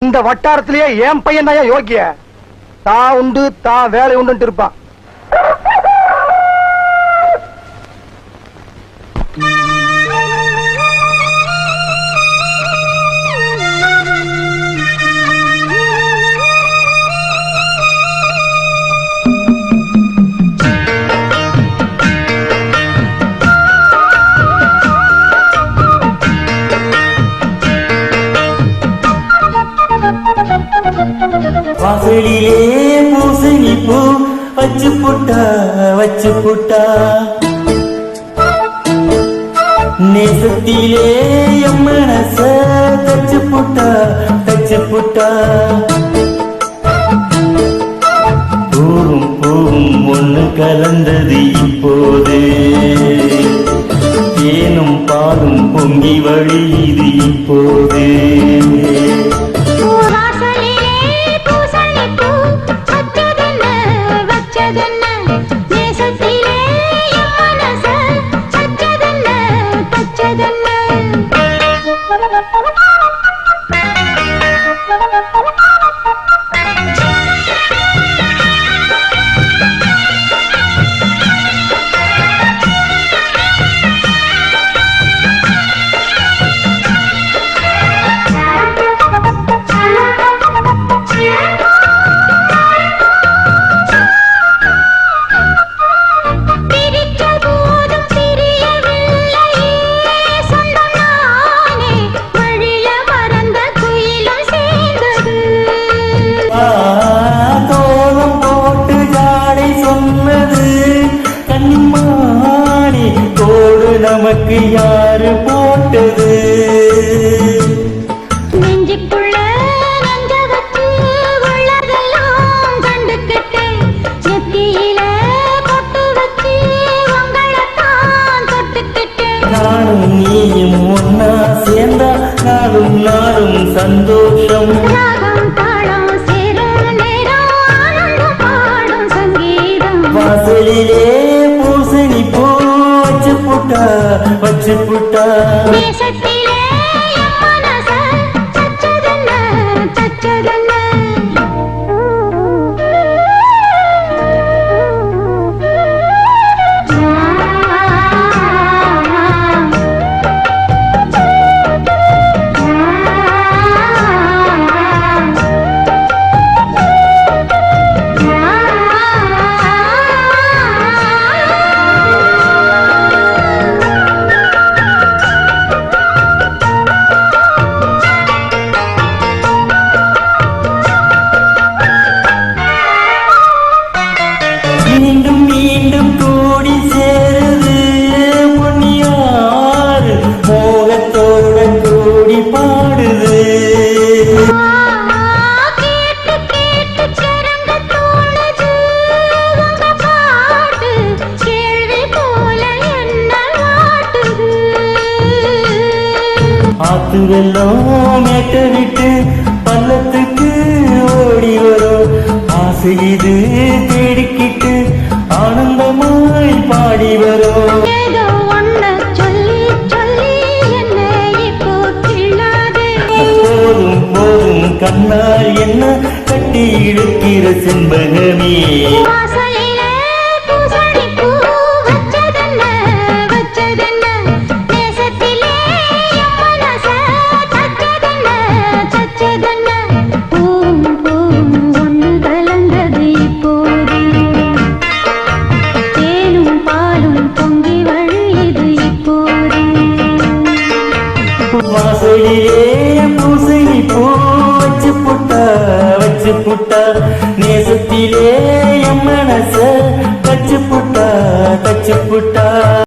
இந்த வட்டாரத்திலேயே என் பையன் தான் யோக்கிய. தான் உண்டு தான் வேலை உண்டு இருப்பான். வாசலிலே பூசணி பூ வச்சு புட்டா நேசத்திலே என் மனச தச்சு புட்டா பூவும் பூவும் ஒண்ணு கலந்தது இப்போது தேனும் பாலும் பொங்கி வழியுது இப்போது நமக்கு யாரு போட்டது நெஞ்சுக்குள்ள நஞ்ச வச்சு உள்ளதெல்லாம் கண்டுக்கிட்டு நெத்தியில பொட்டு வச்சு உங்களைத்தான் தொட்டுக்கிட்டு நானும் நீயும் ஒன்னா சேர்ந்தா நாளும் சந்தோஷம் ராகம் தாளம் சேரும் நேரம் ஆனந்தம் பாடும் சங்கீதம் வாசலிலே பூசணி பூ வச்சு புட்டா தேசத்திலே என் மனச தச்சதென்ன மீண்டும் மீண்டும் கூடி சேருது பொன்னியாறு மோகத்தோட கூடி பாடுது கேட்டு கேட்டு சரங்க தோணுது உங்க பாட்டு கேள்வி போல என்ன வாட்டுது ஆத்து வெள்ளம் மேட்ட விட்டு பள்ளத்துக்கு ஓடி வரும் ஆசை இது தேடிக்கிட்டு ஆனந்தமாய் பாடி வரும் ஏதோ ஒன்ன சொல்லி சொல்லி என்ன இப்போ கிள்ளாதே போதும் கண்ணால் என்ன கட்டி இழுக்கிற செண்பகமே வாசலிலே பூசணி பூ வச்சதென்ன நேசத்திலே என் மனச தச்சதென்ன பூவும் ஒன்று கலந்தது இப்போது தேனும் பாலும் பொங்கி வழியுது இப்போது வாசலிலே பூசணி பூ வச்சு புட்டா நேசத்திலே என் மனச தச்சு புட்டா